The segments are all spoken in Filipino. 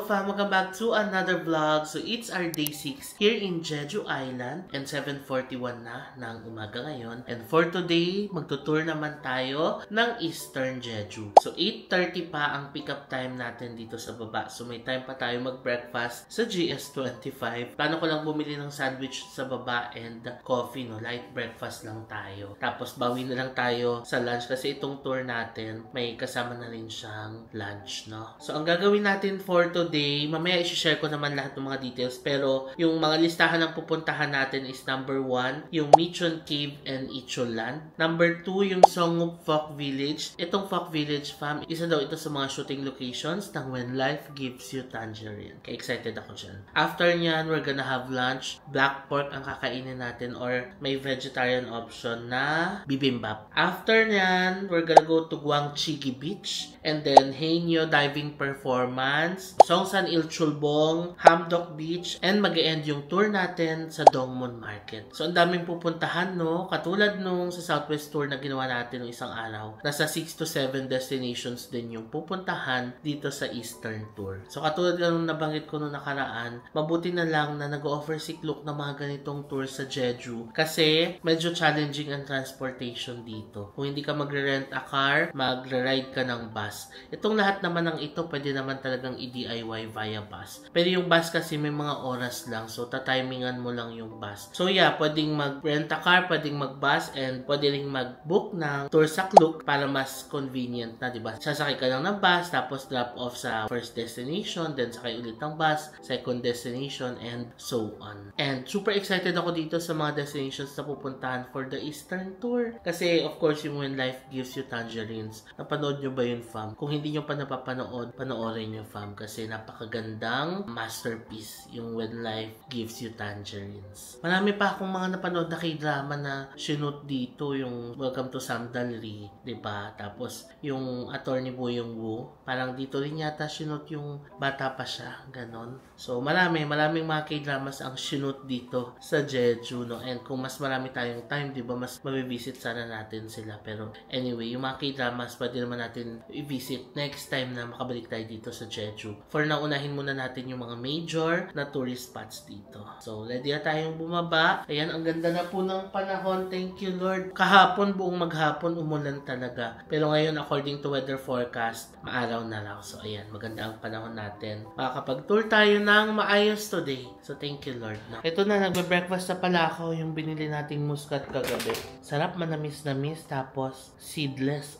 fam! Welcome back to another vlog. So it's our day 6 here in Jeju Island and 7:41 na ng umaga ngayon. And for today, magtutour naman tayo ng Eastern Jeju. So 8:30 pa ang pick-up time natin dito sa baba. So may time pa tayo mag-breakfast sa GS25. Plano ko lang bumili ng sandwich sa baba and coffee, no? Light breakfast lang tayo. Tapos bawi na lang tayo sa lunch kasi itong tour natin may kasama na rin siyang lunch, no? So ang gagawin natin for today, mamaya i-share ko naman lahat ng mga details, pero yung mga listahan ng pupuntahan natin is number 1, yung Micheon Cave and Ichol Land. Number 2, yung Songup Folk Village. Itong Folk Village, fam, isa daw ito sa mga shooting locations ng When Life Gives You Tangerine. Kaya excited ako dyan. After nyan, we're gonna have lunch. Black pork ang kakainin natin or may vegetarian option na bibimbap. After nyan, we're gonna go to Gwangchigi Beach and then Haenyeo Diving Performance, Songsan Ilchulbong, Hamdok Beach, and mag-e-end yung tour natin sa Dongmun Market. So, ang daming pupuntahan, no? Katulad nung sa Southwest Tour na ginawa natin ng isang araw, nasa 6 to 7 destinations din yung pupuntahan dito sa Eastern Tour. So, katulad ng nabanggit ko nung nakaraan, mabuti na lang na nag-offer si Klook ng mga ganitong tour sa Jeju kasi medyo challenging ang transportation dito. Kung hindi ka magre-rent a car, magre-ride ka ng bus. Itong lahat naman ng ito, pwede naman talagang i-DIY via bus. Pero yung bus kasi may mga oras lang. So, tatimingan mo lang yung bus. So, yeah, pwedeng mag-rent a car, pwedeng mag-bus, and pwede rin mag-book ng tour sa Klook para mas convenient na, diba? Sasakay ka lang ng bus, tapos drop off sa first destination, then sakay ulit ng bus, second destination, and so on. And super excited ako dito sa mga destinations na pupuntahan for the Eastern Tour. Kasi, of course, yung When Life Gives You Tangerines. Napanood nyo ba yun, fam? Kung hindi nyo pa napapanood, panoorin nyo, fam. Kasi napakagandang masterpiece yung When Life Gives You Tangerines. Marami pa akong mga napanood na k-drama na sinut dito. Yung Welcome to Samdalri, diba? Tapos, yung Attorney Boyong Woo. Parang dito rin yata sinut yung bata pa siya. Ganon. So, maraming mga k-dramas ang sinut dito sa Jeju, no? And kung mas marami tayong time, diba? Mas mabivisit sana natin sila. Pero, anyway, yung mga k-dramas, pwede naman natin i-visit next time na makabalik tayo dito sa Jeju. For now, unahin muna natin yung mga major na tourist spots dito. So, ready na tayong bumaba. Ayan, ang ganda na po ng panahon. Thank you, Lord. Kahapon, buong maghapon, umulan talaga. Pero ngayon, according to weather forecast, maaraw na raw. So, ayan, maganda ang panahon natin. Makakapag-tour tayo ng maayos today. So, thank you, Lord. Ito na, nagbe-breakfast na pala ako yung binili nating muskat kagabi. Sarap, manamis-namis, tapos seedless.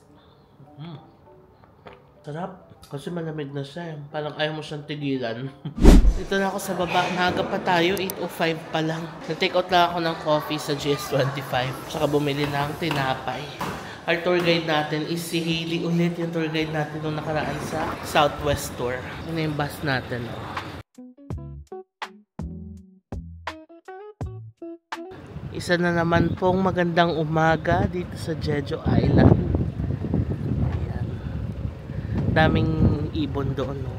Sarap. Kasi malamig na siya. Parang ayaw mo siyang tigilan. Dito na ako sa baba. Naga pa tayo. 8:05 pa lang. Nag-take out lang ako ng coffee sa GS25. Tsaka bumili ng tinapay. Our tour guide natin is si Hailey ulit. Yung tour guide natin nung nakaraan sa Southwest Tour. Ano yung bus natin? Isa na naman pong magandang umaga dito sa Jeju Island. Ayan. Daming ibon doon, no?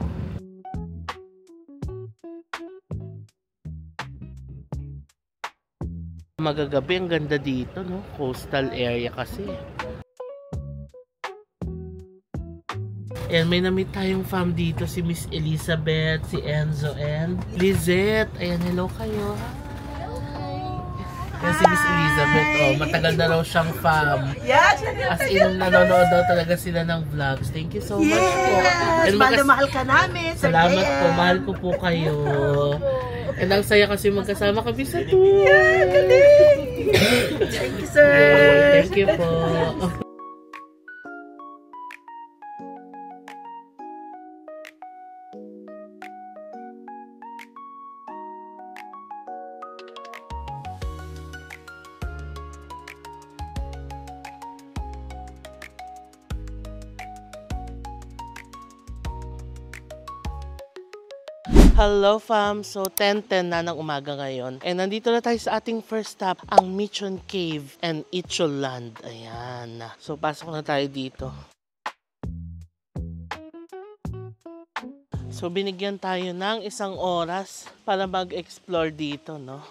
Magagabi, ang ganda dito, no? Coastal area kasi. Ayan, may na-meet tayong fam dito, si Miss Elizabeth, si Enzo, and Lizette. Ayan, hello kayo. Yan si Miss Elizabeth, oh, matagal na raw siyang fam. Yes! As in, nanonood daw talaga sila ng vlogs. Thank you so much po. And mahal ka namin. Salamat po, mahal ko po kayo. And ang saya kasi magkasama kami sa tour. Yeah, galing! Thank you, sir! Thank you po. Hello fam! So 10:10 na ng umaga ngayon. And nandito na tayo sa ating first stop, ang Micheon Cave and Ichol Land. Ayan. So pasok na tayo dito. So binigyan tayo ng 1 oras para mag-explore dito, no?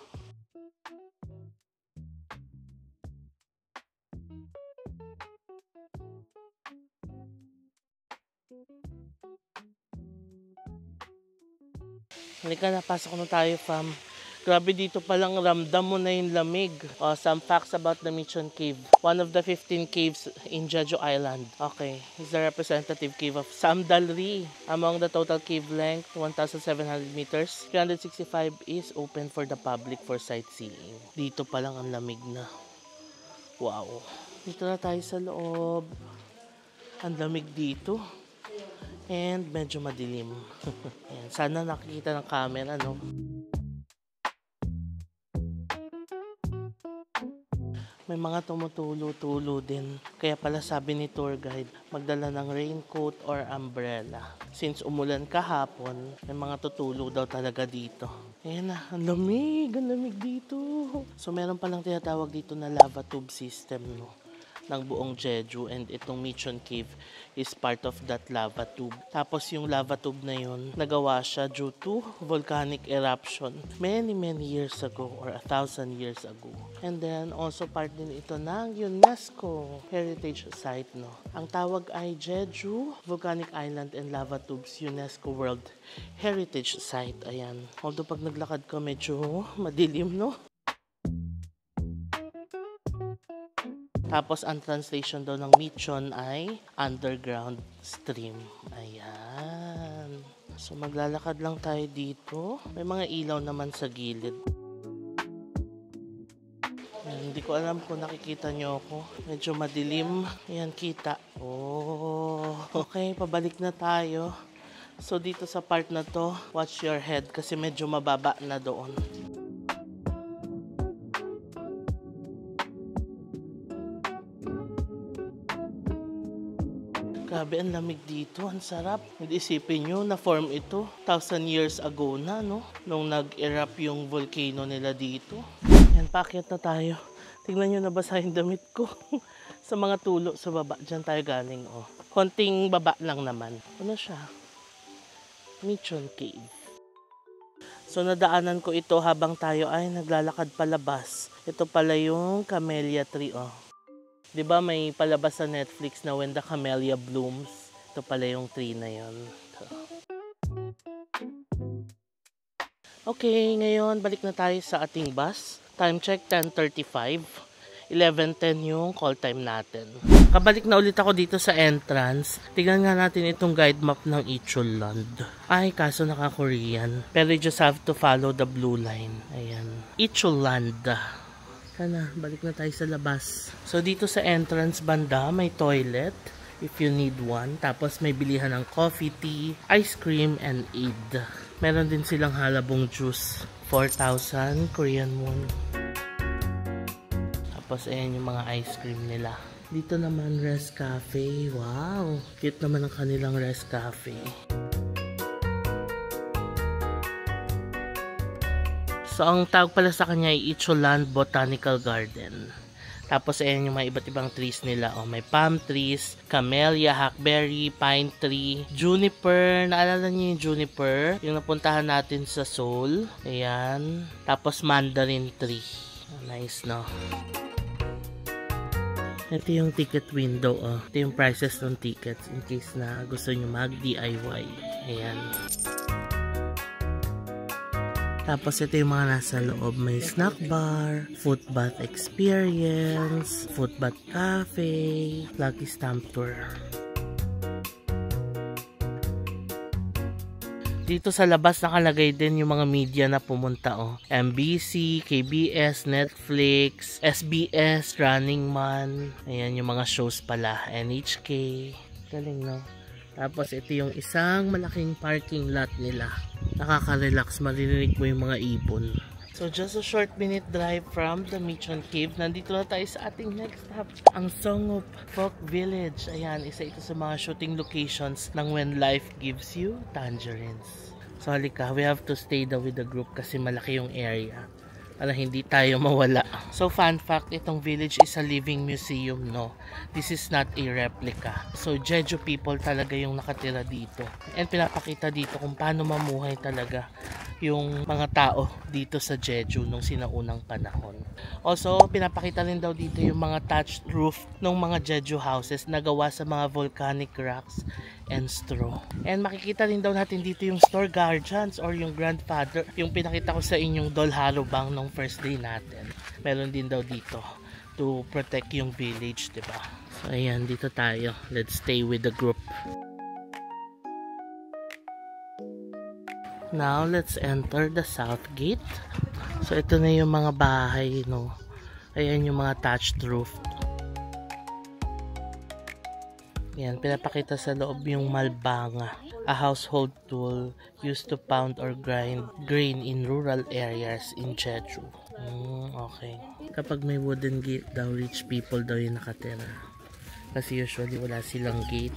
Halika na, pasok na tayo, fam. Grabe, dito palang ramdam mo na yung lamig. Some facts about the Michon Cave. One of the 15 caves in Jeju Island. Okay, is the representative cave of Samdalri. Among the total cave length, 1,700 meters, 365 is open for the public for sightseeing. Dito palang ang lamig na. Wow. Dito na tayo sa loob. Ang lamig dito. And medyo madilim. Ayan, sana nakikita ng camera, no? May mga tumutulo-tulo din. Kaya pala sabi ni tour guide, magdala ng raincoat or umbrella. Since umulan kahapon, may mga tutulo daw talaga dito. Ayan na, ang lamig dito. So meron palang tinatawag dito na lava tube system, no, ng buong Jeju, and itong Michon Cave is part of that lava tube. Tapos yung lava tube na yun, nagawa siya due to volcanic eruption many years ago or 1,000 years ago. And then also part din ito ng UNESCO Heritage Site, no. Ang tawag ay Jeju Volcanic Island and Lava Tubes UNESCO World Heritage Site. Ayan. Although pag naglakad ka medyo madilim, no. Tapos, ang translation daw ng Michon ay underground stream. Ayan. So, maglalakad lang tayo dito. May mga ilaw naman sa gilid. Ayan, hindi ko alam kung nakikita nyo ako. Medyo madilim. Ayan, kita. Oh, okay, pabalik na tayo. So, dito sa part na to, watch your head kasi medyo mababa na doon. Grabe, ang lamig dito. Ang sarap. Hindi isipin nyo, na-form ito 1,000 years ago na, no? Nung nag-erupt yung volcano nila dito. Yan, paakyat na tayo. Tingnan nyo, nabasa yung damit ko. Sa mga tulo sa baba. Diyan tayo galing, oh. Konting baba lang naman. Ano siya? Michon Cave. So, nadaanan ko ito habang tayo ay naglalakad palabas. Ito pala yung camellia tree, oh. Diba may palabas sa Netflix na When the Camellia Blooms? Ito pala yung tree na yun. Okay, ngayon balik na tayo sa ating bus. Time check 10:35. 11:10 yung call time natin. Kabalik na ulit ako dito sa entrance. Tignan nga natin itong guide map ng Icholand. Ay, kaso naka-Korean. Pero you just have to follow the blue line. Ayan. Icholand. Sana, balik na tayo sa labas. So, dito sa entrance banda, may toilet if you need one. Tapos, may bilihan ng coffee, tea, ice cream, and aid. Meron din silang halabong juice. 4,000 Korean won. Tapos, ayan yung mga ice cream nila. Dito naman, Rest Cafe. Wow! Cute naman ang kanilang Rest Cafe. So, ang tawag pala sa kanya ay Icholand Botanical Garden. Tapos, ayan yung mga iba't ibang trees nila. Oh, may palm trees, camellia, hackberry, pine tree, juniper. Naalala niyo yung juniper? Yung napuntahan natin sa Seoul. Ayan. Tapos, mandarin tree. Nice, no? Ito yung ticket window. Oh. Ito yung prices ng tickets in case na gusto nyo mag-DIY. Ayan. Tapos ito yung mga nasa loob. May snack bar, foot bath experience, foot bath cafe, lucky stamp tour. Dito sa labas nakalagay din yung mga media na pumunta. Oh. MBC, KBS, Netflix, SBS, Running Man. Ayan yung mga shows pala. NHK. Galing, no? Tapos ito yung isang malaking parking lot nila. Nakaka-relax, maririnig mo yung mga ibon. So just a short minute drive from the Michon Cave. Nandito na tayo sa ating next stop, ang Songup Folk Village. Ayan, isa ito sa mga shooting locations ng When Life Gives You Tangerines. So halika, we have to stay daw with the group kasi malaki yung area para hindi tayo mawala. So fun fact, itong village is a living museum, no? This is not a replica. So Jeju people talaga yung nakatira dito. And pinapakita dito kung paano mamuhay talaga yung mga tao dito sa Jeju nung sinaunang panahon. Also, pinapakita rin daw dito yung mga thatched roof ng mga Jeju houses na gawa sa mga volcanic rocks and straw. And makikita rin daw natin dito yung store guardians or yung grandfather. Yung pinakita ko sa inyong doll harubang nung first day natin. Meron din daw dito to protect yung village, diba? So ayan, dito tayo. Let's stay with the group. Now, let's enter the south gate. So ito na yung mga bahay, no? Ayan yung mga thatched roof. Yan, pinapakita sa loob yung malbanga, a household tool used to pound or grind grain in rural areas in Jeju. Okay. Kapag may wooden gate daw, rich people daw yung nakatira. Kasi usually wala silang gate.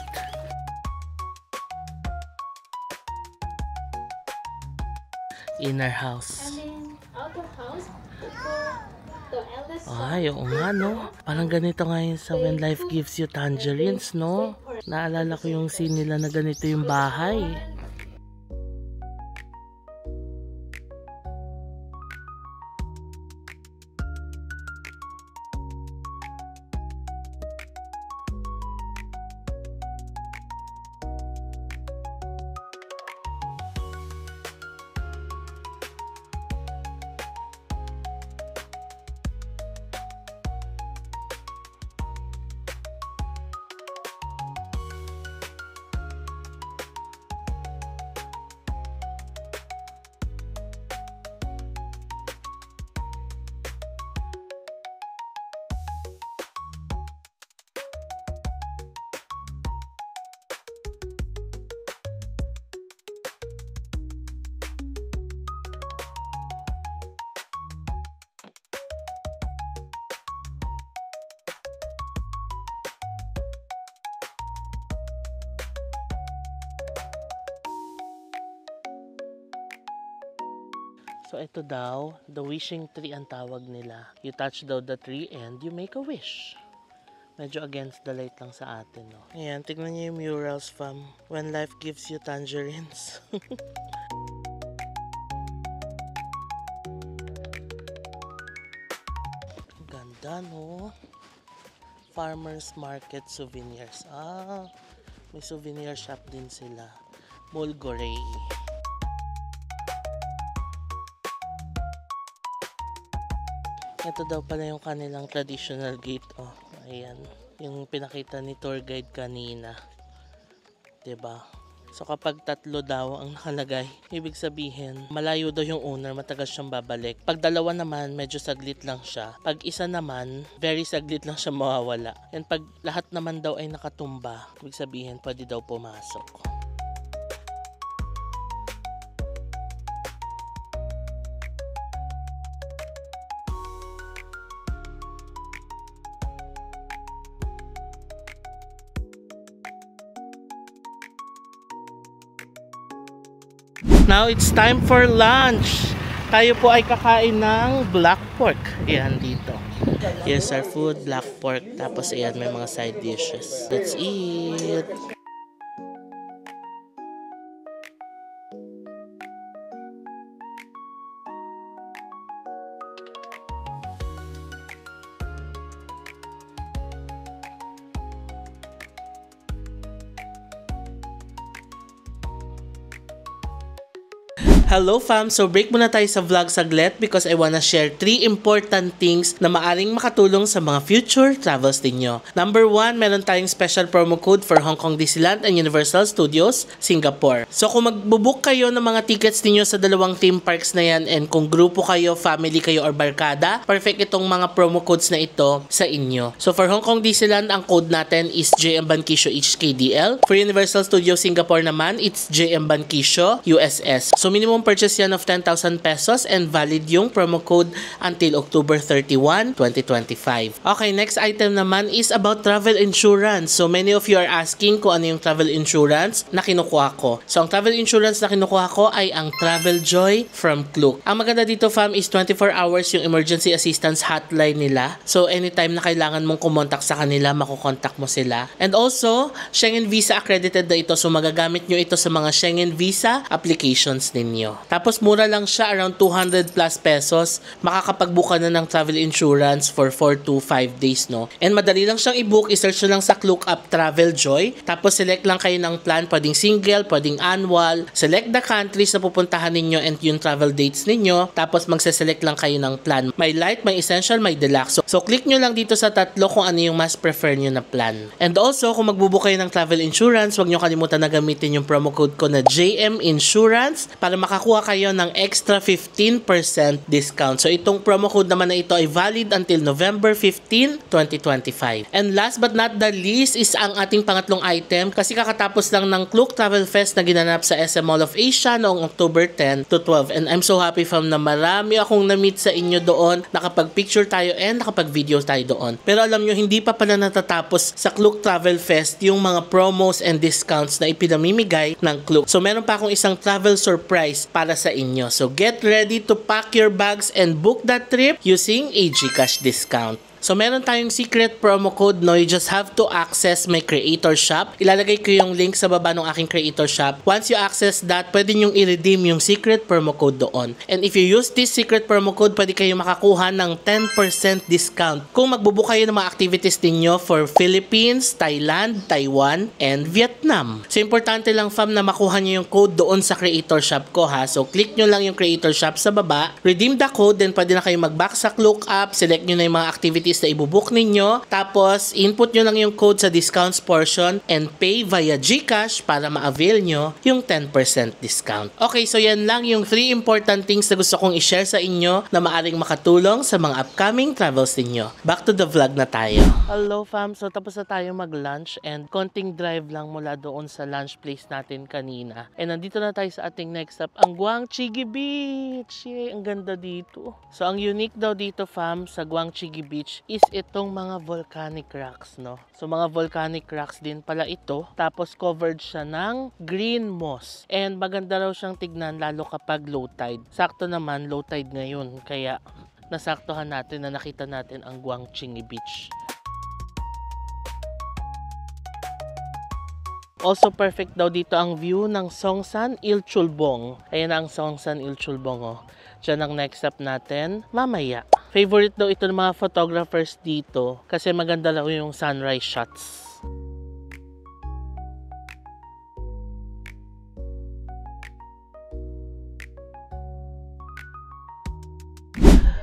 Inner house. And then outer house, the eldest Ay, oo nga, no? Parang ganito nga yun sa When Life Gives You Tangerines, no? Naalala ko yung scene nila na ganito yung bahay. So ito daw, the wishing tree ang tawag nila. You touch daw the tree and you make a wish. Medyo against the light lang sa atin, no? Ayan, tignan niyo yung murals, fam. When Life Gives You Tangerines. Ganda, no? Farmers Market Souvenirs. Ah, may souvenir shop din sila. Mulgorei. Ito daw pala yung kanilang traditional gate. Oh, ayan. Yung pinakita ni tour guide kanina. 'Di ba? So kapag 3 daw ang nakalagay, ibig sabihin, malayo daw yung owner, matagal siyang babalik. Pag 2 naman, medyo saglit lang siya. Pag 1 naman, very saglit lang siya mawawala. And pag lahat naman daw ay nakatumba, ibig sabihin, pwede daw pumasok. Now it's time for lunch. Tayo po ay kakain ng black pork. Ayan dito. Yes, our food, black pork. Tapos ayan, may mga side dishes. Let's eat. Hello fam! So break muna tayo sa vlog saglit because I wanna share 3 important things na maaring makatulong sa mga future travels ninyo. Number 1, meron tayong special promo code for Hong Kong Disneyland and Universal Studios Singapore. So kung magbubook kayo ng mga tickets ninyo sa 2 theme parks na yan and kung grupo kayo, family kayo or barkada, perfect itong mga promo codes na ito sa inyo. So for Hong Kong Disneyland, ang code natin is JM Bankisyo HKDL. For Universal Studios Singapore naman, it's JM Bankisyo USS. So minimum purchase yan of 10,000 pesos and valid yung promo code until October 31, 2025. Okay, next item naman is about travel insurance. So many of you are asking kung ano yung travel insurance na kinukuha ko. So ang travel insurance na kinukuha ko ay ang Travel Joy from Klook. Ang maganda dito fam is 24 hours yung emergency assistance hotline nila. So anytime na kailangan mong kumontak sa kanila, makukontak mo sila. And also, Schengen Visa accredited na ito. So magagamit nyo ito sa mga Schengen Visa applications ninyo. tayo. Tapos mura lang siya, around 200 plus pesos. Makakapag-book ka na ng travel insurance for 4 to 5 days, no? And madali lang siyang i-book. I-search nyo lang sa ClookUp Travel Joy. Tapos select lang kayo ng plan. Pwedeng single, pwedeng annual. Select the countries na pupuntahan ninyo and yung travel dates ninyo. Tapos magse-select lang kayo ng plan. May light, may essential, may deluxe. So click nyo lang dito sa tatlo kung ano yung mas prefer nyo na plan. And also, kung magbubook kayo ng travel insurance, huwag nyo kalimutan na gamitin yung promo code ko na JM Insurance para makakuha kayo ng extra 15% discount. So itong promo code naman na ito ay valid until November 15, 2025. And last but not the least is ang ating pangatlong item kasi kakatapos lang ng Klook Travel Fest na ginanap sa SM Mall of Asia noong October 10 to 12. And I'm so happy fam na marami akong na-meet sa inyo doon. Nakapag-picture tayo and nakapag-video tayo doon. Pero alam nyo, hindi pa pala natatapos sa Klook Travel Fest yung mga promos and discounts na ipinamimigay ng Klook. So meron pa akong isang travel surprise para sa inyo. So get ready to pack your bags and book that trip using a GCash discount. So meron tayong secret promo code, no? You just have to access my creator shop. Ilalagay ko yung link sa baba ng aking creator shop. Once you access that, pwede nyong i-redeem yung secret promo code doon. And if you use this secret promo code, pwede kayo makakuha ng 10% discount kung magbubook kayo ng mga activities ninyo for Philippines, Thailand, Taiwan, and Vietnam. So importante lang fam na makuha nyo yung code doon sa creator shop ko, ha. So click nyo lang yung creator shop sa baba, redeem the code, then pwede na kayo mag-back sa Klook app, select nyo na yung mga activities na ibubook ninyo, tapos input nyo lang yung code sa discounts portion and pay via GCash para ma-avail nyo yung 10% discount. Okay, so yan lang yung 3 important things na gusto kong i-share sa inyo na maaring makatulong sa mga upcoming travels ninyo. Back to the vlog na tayo. Hello fam, so tapos na tayo mag-lunch and konting drive lang mula doon sa lunch place natin kanina. And nandito na tayo sa ating next stop, ang Guangchigi Beach. Yay, ang ganda dito. So ang unique daw dito fam sa Guangchigi Beach is itong mga volcanic rocks, no? So mga volcanic rocks din pala ito. Tapos covered siya ng green moss. And maganda raw siyang tignan lalo kapag low tide. Sakto naman low tide ngayon. Kaya nasaktuhan natin na nakita natin ang Guangchigi Beach. Also perfect daw dito ang view ng Songsan Ilchulbong. Ayan ang Songsan Ilchulbong, oh. Diyan ang next stop natin mamaya. Favorite daw ito ng mga photographers dito kasi maganda daw yung sunrise shots.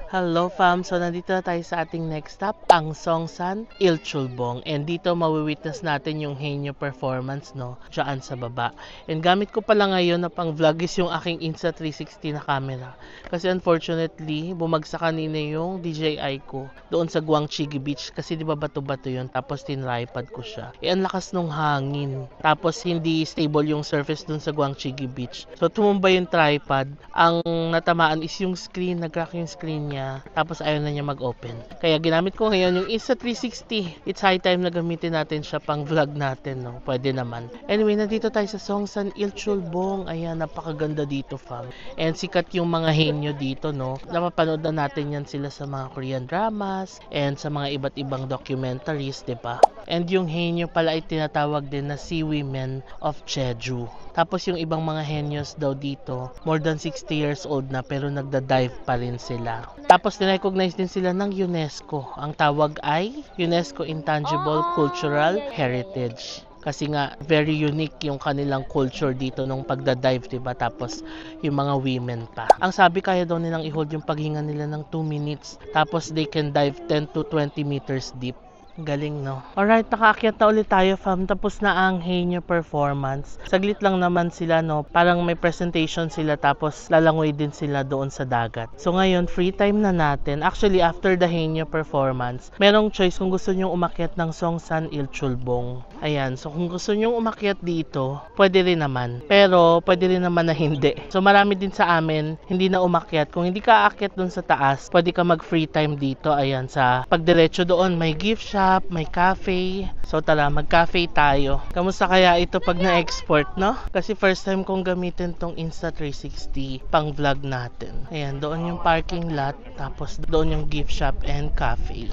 Hello fam, so nandito na tayo sa ating next stop, ang Songsan Ilchulbong. And dito mawi-witness natin yung henyo performance, no, dyan sa baba. And gamit ko pala ngayon na pang vlog is yung aking Insta360 na camera. Kasi unfortunately, bumagsak kanina yung DJI ko doon sa Guangchigi Beach. Kasi di ba bato-bato yun, tapos tinripod ko siya. Ang lakas nung hangin. Tapos hindi stable yung surface doon sa Guangchigi Beach. So tumumba yung tripod. Ang natamaan is yung screen, nag-crack yung screen niya. Tapos ayaw na niya mag-open. Kaya ginamit ko ngayon yung Insta360. It's high time na gamitin natin siya pang vlog natin, no? Pwede naman. Anyway, nandito tayo sa Songsan Ilchulbong. Ayan, napakaganda dito fam. And sikat yung mga henyo dito, no? Napapanood na natin yan sila sa mga Korean dramas and sa mga iba't ibang documentaries, diba? And yung henyo pala ay tinatawag din na Sea Women of Jeju. Tapos yung ibang mga henyos daw dito, more than 60 years old na pero nagda-dive pa rin sila. Tapos nirecognize din sila ng UNESCO. Ang tawag ay UNESCO Intangible Cultural Heritage. Kasi nga, very unique yung kanilang culture dito nung pagda-dive, diba? Tapos, yung mga women pa. Ang sabi, kaya daw nilang i-hold yung paghinga nila ng 2 minutes. Tapos, they can dive 10 to 20 meters deep. Galing, no? Alright, nakaakyat na ulit tayo fam. Tapos na ang henyo performance. Saglit lang naman sila, no? Parang may presentation sila tapos lalangoy din sila doon sa dagat. So ngayon, free time na natin. Actually, after the henyo performance, merong choice kung gusto nyong umakyat ng Songsan Ilchulbong. Ayan, so kung gusto nyong umakyat dito, pwede rin naman. Pero, pwede rin naman na hindi. So marami din sa amin, hindi na umakyat. Kung hindi ka aakyat doon sa taas, pwede ka mag free time dito. Ayan, sa pagdiretso doon, may gift shop, may cafe. So tara, mag-cafe tayo. Kamusta kaya ito pag na-export, no? Kasi first time kong gamitin tong Insta360 pang vlog natin. Ayan, doon yung parking lot, tapos doon yung gift shop and cafe.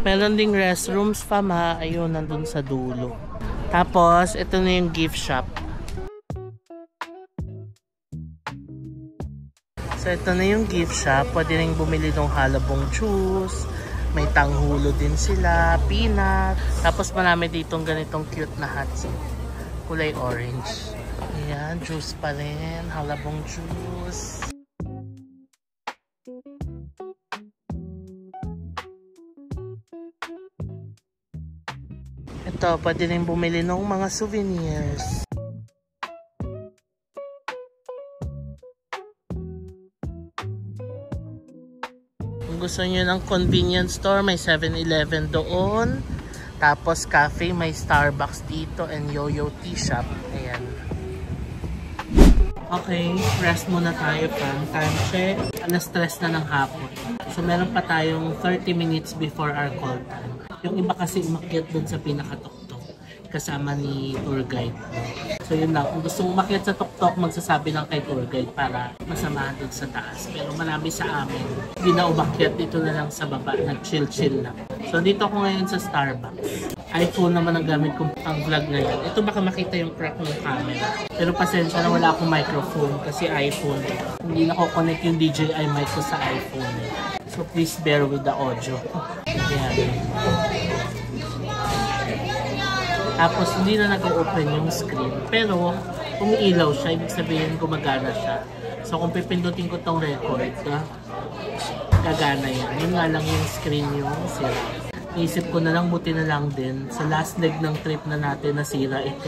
Meron ding restrooms fam, ha. Ayun, nandun sa dulo. Tapos, ito na yung gift shop. So, ito na yung gift shop. Pwede rin bumili ng halabong juice. May tanghulo din sila, peanut. Tapos marami ditong ganitong cute na hats. Kulay orange. Ayan, juice pa rin. Halabong juice. Ito, pwede rin bumili ng mga souvenirs. Kung gusto nyo ng convenience store, may 7-Eleven doon. Tapos cafe, may Starbucks dito and Yoyo Tea Shop. Ayan. Okay, rest muna tayo pa. Time check. Alas 3 na ng hapon. So meron pa tayong 30 minutes before our call time. Yung iba kasi umakyat dun sa pinakatuktok kasama ni tour guide. So yun lang, kung gusto mong umakyat sa tuktok, magsasabi lang kay tour guide para masamahan dun sa taas. Pero marami sa amin, hindi na umakyat, dito na lang sa baba, nag-chill-chill lang. So dito ako ngayon sa Starbucks. iPhone naman ang gamit kong pang vlog ngayon. Ito baka makita yung crack ng camera. Pero pasensya na, wala akong microphone kasi iPhone. Hindi nako-connect yung DJI mic ko sa iPhone. So please bear with the audio. Ayan. Tapos hindi na nag-open yung screen. Pero umiilaw siya, ibig sabihin gumagana siya. So kung pipindutin ko tong record, gagana yan. Yun nga lang yung screen yung sira. Isip ko na lang, buti na lang din. Sa last leg ng trip na natin, nasira ito.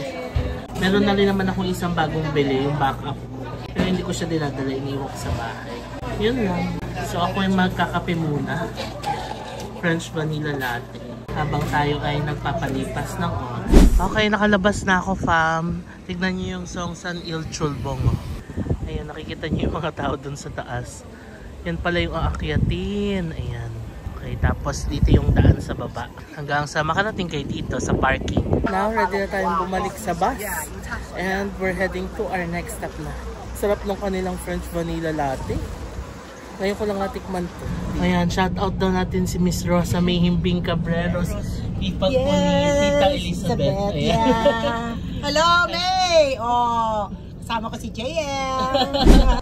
Meron na rin naman akong isang bagong bili, yung backup ko. Pero hindi ko siya dinadala, iniwak sa bahay. Yun lang. So ako yung magkakape muna. French vanilla latte. Habang tayo ay nagpapalipas ng oras. Okay, nakalabas na ako, fam. Tignan niyo yung Songsan Il Chulbong. Ayan, nakikita niyo yung mga tao dun sa taas. Yan pala yung aakyatin. Ayan. Okay, tapos dito yung daan sa baba. Hanggang sa makarating kayo dito sa parking. Now, ready na tayong bumalik sa bus. And we're heading to our next stop na. Sarap ng kanilang French vanilla latte. Ngayon ko lang natikman to. Ayan, shout out daw natin si Miss Rosa May Himbing Cabreros. Ipag po ni Tita Elizabeth. Ayan. Yeah. Hello, May! Oh, kasama ko si JL.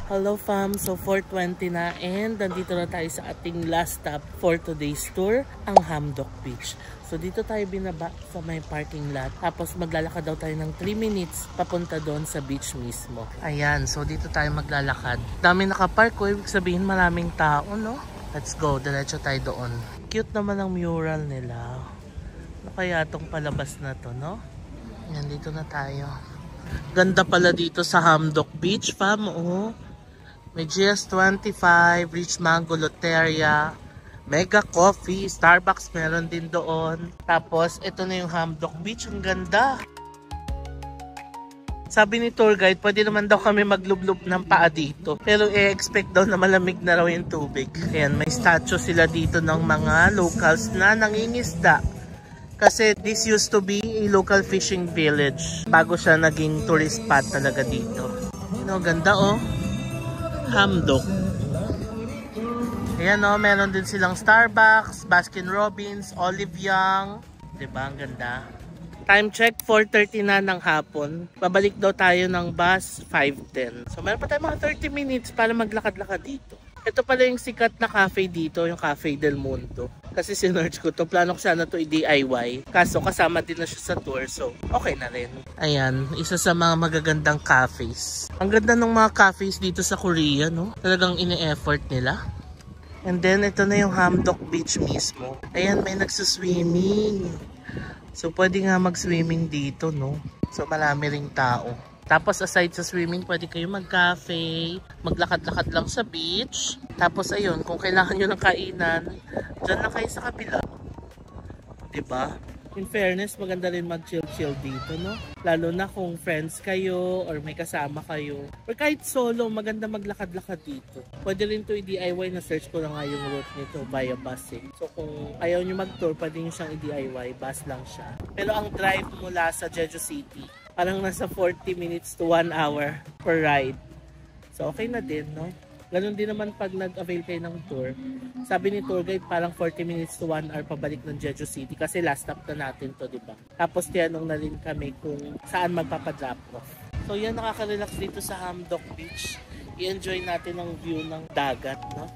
Hello fam, so 4:20 na and nandito na tayo sa ating last stop for today's tour, ang Hamdok Beach. So dito tayo binaba sa may parking lot. Tapos maglalakad daw tayo ng 3 minutes papunta doon sa beach mismo. Ayan, so dito tayo maglalakad. Dami nakapark ko, ibig sabihin maraming tao, no? Let's go, diretso tayo doon. Cute naman ang mural nila. Ano kaya itong palabas na to, no? Ayan, dito na tayo. Ganda pala dito sa Hamdok Beach, fam, oh. May GS25, Rich Mango Loteria, Mega Coffee, Starbucks meron din doon. Tapos, ito na yung Hamdok Beach. Ang ganda. Sabi ni tour guide, pwede naman daw kami maglublub ng paa dito. Pero i-expect daw na malamig na raw yung tubig. Ayan, may statue sila dito ng mga locals na nangingisda. Kasi this used to be a local fishing village. Bago siya naging tourist spot talaga dito. You know, ganda oh. Hamdok. Ayan o, meron din silang Starbucks, Baskin Robbins, Olive Young. Diba, ang ganda. Time check, 4:30 na ng hapon. Babalik daw tayo ng bus, 5:10. So meron pa tayo mga 30 minutes para maglakad-lakad dito. Ito pala yung sikat na cafe dito, yung Cafe del Mundo. Kasi sinerch ko to, plano ko sana to i-DIY. Kaso kasama din na siya sa tour, so okay na rin. Ayan, isa sa mga magagandang cafes. Ang ganda ng mga cafes dito sa Korea, no? Talagang ini-effort nila. And then, ito na yung Hamdok Beach mismo. Ayan, may nagsuswimming. So, pwede nga mag-swimming dito, no? So, marami ring tao. Tapos, aside sa swimming, pwede kayo mag-cafe, maglakad-lakad lang sa beach. Tapos, ayun, kung kailangan nyo ng kainan, dyan lang kayo sa kabila. Diba? In fairness, maganda rin mag-chill-chill dito, no? Lalo na kung friends kayo or may kasama kayo. Or kahit solo, maganda maglakad-lakad dito. Pwede rin to i-DIY, na-search ko na nga yung route nito via bus eh. So kung ayaw nyo mag-tour, pwede nyo siyang i-DIY, bus lang siya. Pero ang drive mula sa Jeju City, parang nasa 40 minutes to 1 hour per ride. So okay na din, no? Ganon din naman pag nag-avail kayo ng tour. Sabi ni tour guide, parang 40 minutes to 1 hour pabalik ng Jeju City. Kasi last stop na natin to, diba? Tapos tiyanong na rin kami kung saan magpapadrop off. So yan, nakaka-relax dito sa Hamdok Beach. i-enjoy natin ang view ng dagat, no?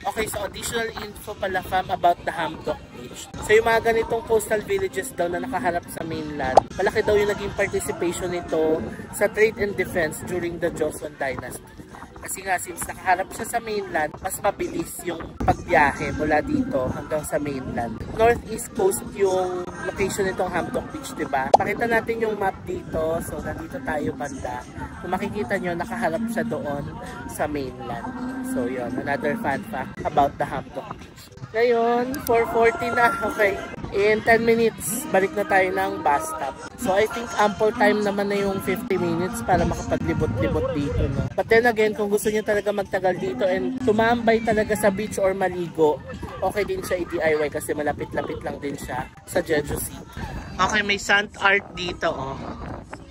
Okay, so additional info pala fam about the Hamtok Beach. So yung mga ganitong coastal villages daw na nakaharap sa mainland, malaki daw yung naging participation nito sa trade and defense during the Joseon Dynasty. Kasi nga, since nakaharap siya sa mainland, mas mabilis yung pagbiyahe mula dito hanggang sa mainland. Northeast coast yung location nitong Hamtok Beach, diba? Pakita natin yung map dito. So, nandito tayo banda. Kung makikita nyo, nakaharap siya doon sa mainland. So, yun. Another fun fact about the Hamtok Beach. Ngayon, 4:40 na. Okay. In 10 minutes, balik na tayo ng bus stop. So, I think ample time naman na yung 50 minutes para makapaglibot-libot dito, no? But then again, kung gusto niyo talaga magtagal dito and tumambay talaga sa beach or maligo, okay din siya i-DIY kasi malapit-lapit lang din siya sa Jeju City. Okay, may sand art dito, oh.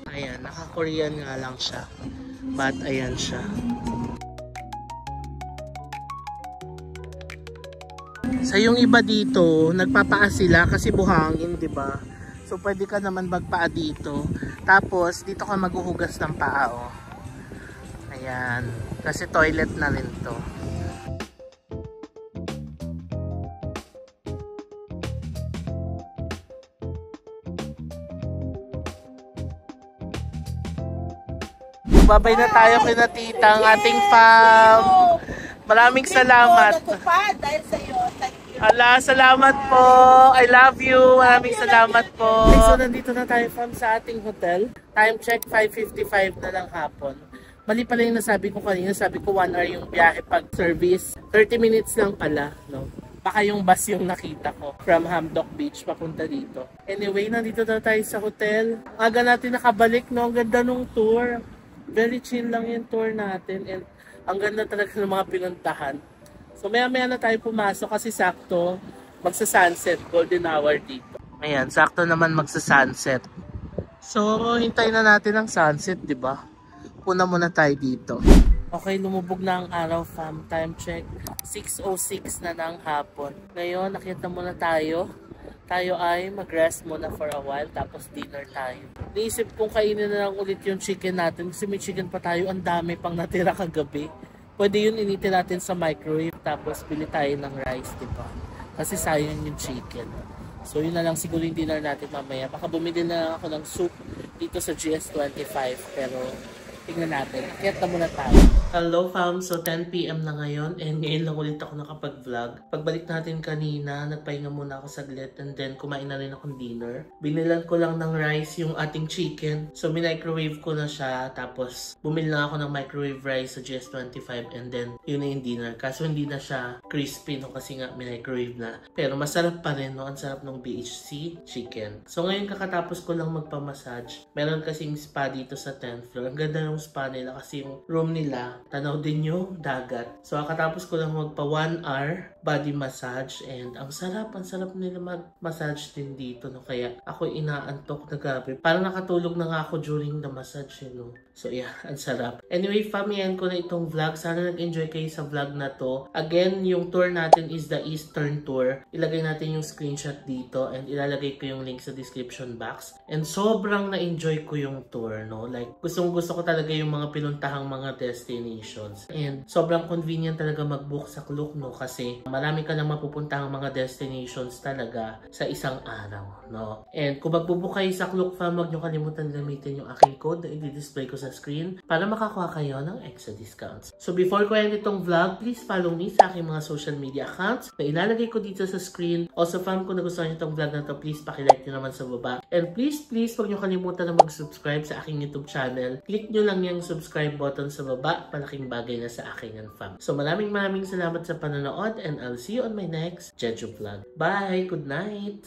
Ayan, naka-Korean nga lang siya. But, ayan siya. Sa yung iba dito, nagpapaa sila kasi buhangin, 'di ba? So pwede ka naman magpaa dito. Tapos dito ka maghuhugas ng paa, oh. Ayan, kasi toilet na rin 'to. Babay na tayo kina tita, ang ating fam. Maraming salamat. Dahil sa iyo. Ala, salamat po. I love you. Maraming salamat po. Okay, so nandito na tayo from sa ating hotel. Time check 5:55 na lang hapon. Mali pala yung nasabi ko kanina. Sabi ko 1 hour yung biyahe pag service. 30 minutes lang pala, no? Baka yung bus yung nakita ko from Hamtok Beach papunta dito. Anyway, nandito na tayo sa hotel. Aga natin nakabalik, no? Ang ganda nung tour. Very chill lang yung tour natin. And ang ganda talaga ng mga pinuntahan. So maya-maya na tayo pumasok kasi sakto magsa-sunset, golden hour dito. Ayan, sakto naman magsa-sunset. So hintayin na natin ang sunset, 'di ba? Puna muna tayo dito. Okay, lumubog na ang araw fam. Time check 6:06 na ng hapon. Ngayon, nakita muna tayo. Tayo ay mag-rest muna for a while tapos dinner tayo. Naisip kong kainin na lang ulit yung chicken natin kasi may chicken pa tayo. Ang dami pang natira kagabi. Pwede yun initin natin sa microwave tapos bili tayo ng rice, diba? Kasi sayang yung chicken. So yun na lang siguro yung dinner natin mamaya. Baka bumili na ako ng soup dito sa GS25 pero tingnan natin. Kaya muna tayo. Hello fam, so 10 PM na ngayon and ngayon lang ulit ako nakapag-vlog. Pagbalik natin kanina, nagpahinga muna ako saglit and then kumain na rin akong dinner. Binilan ko lang ng rice yung ating chicken. So microwave ko na siya tapos bumili na ako ng microwave rice sa GS25 and then yun na yung dinner. Kaso hindi na siya crispy no kasi nga microwave na. Pero masarap pa rin no, ang sarap ng BHC chicken. So ngayon kakatapos ko lang magpa-massage. Meron kasing spa dito sa 10th floor. Ang ganda ng spa nila kasi yung room nila tanaw din yung dagat. So, katapos ko lang magpa 1 hour body massage and ang sarap nila mag-massage din dito, no? Kaya ako inaantok na grabe. Parang nakatulog na nga ako during the massage, you know? So, yeah, ang sarap. Anyway, famiyan ko na itong vlog. Sana nag-enjoy kayo sa vlog na to. Again, yung tour natin is the Eastern Tour. Ilagay natin yung screenshot dito and ilalagay ko yung link sa description box. And sobrang na-enjoy ko yung tour, no? Like, gustong-gusto ko talaga yung mga pinuntahang mga destinations. And sobrang convenient talaga mag-book sa Klook, no? Kasi marami ka nang mapupuntahang mga destinations talaga sa isang araw, no? And kung magbubook kayo sa Klook fam, huwag nyo kalimutan gamitin yung aking code na i-display ko sa screen para makakuha kayo ng extra discounts. So before ko end itong vlog, please follow me sa aking mga social media accounts na ilalagay ko dito sa screen. Also fam, kung nagustuhan nyo itong vlog na to, please pakilike nyo naman sa baba. And please huwag nyo kalimutan na mag-subscribe sa aking YouTube channel. Click nyo lang yung subscribe button sa baba. Malaking bagay na sa akin yan fam. So maraming salamat sa panonood and I'll see you on my next Jeju vlog. Bye! Good night!